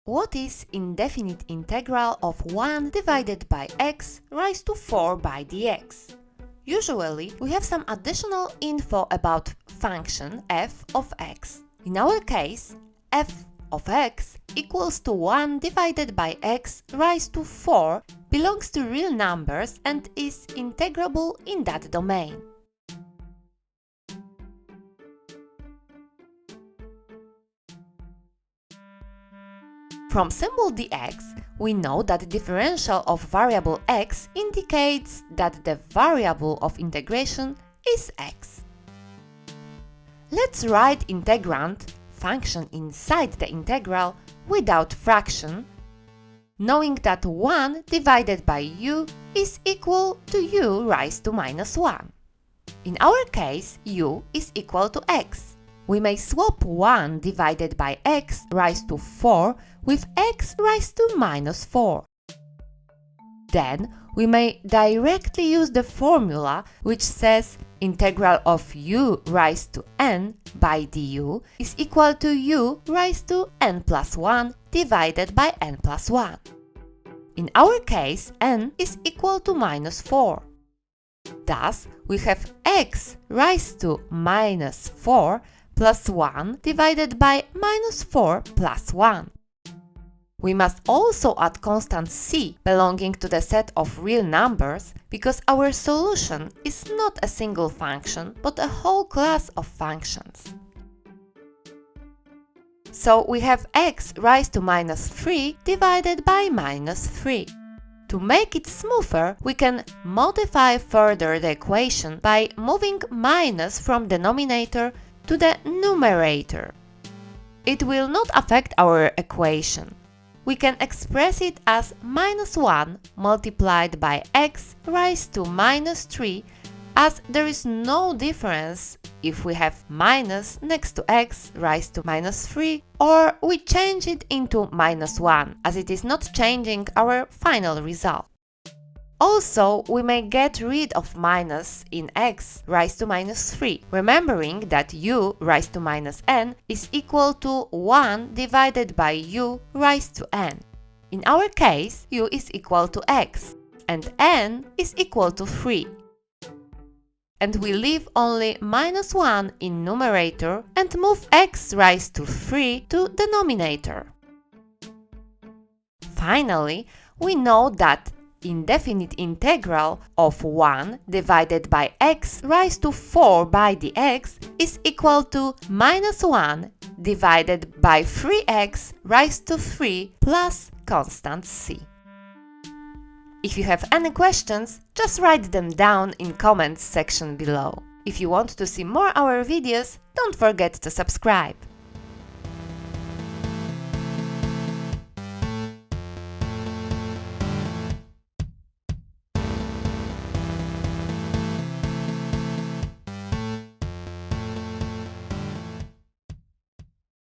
What is indefinite integral of 1 divided by x raised to 4 by dx? Usually, we have some additional info about function f of x. In our case, f of x equals to 1 divided by x raised to 4 belongs to real numbers and is integrable in that domain. From symbol dx, we know that the differential of variable x indicates that the variable of integration is x. Let's write integrand, function inside the integral, without fraction, knowing that 1 divided by u is equal to u raised to minus 1. In our case, u is equal to x. We may swap 1 divided by x raised to 4 with x raised to minus 4. Then we may directly use the formula which says integral of u raised to n by du is equal to u raised to n plus 1 divided by n plus 1. In our case, n is equal to minus 4. Thus, we have x raised to minus 4 plus 1 divided by minus 4 plus 1. We must also add constant c belonging to the set of real numbers because our solution is not a single function but a whole class of functions. So we have x raised to minus 3 divided by minus 3. To make it smoother, we can modify further the equation by moving minus from denominator to the numerator. It will not affect our equation. We can express it as minus 1 multiplied by x raised to minus 3, as there is no difference if we have minus next to x raised to minus 3 or we change it into minus 1, as it is not changing our final result. Also, we may get rid of minus in x raised to minus 3, remembering that u raised to minus n is equal to 1 divided by u raised to n. In our case, u is equal to x, and n is equal to 3. And we leave only minus 1 in numerator and move x raised to 3 to denominator. Finally, we know that indefinite integral of 1 divided by x raised to 4 by dx is equal to minus 1 divided by 3x raised to 3 plus constant c. If you have any questions, just write them down in comments section below. If you want to see more our videos, don't forget to subscribe.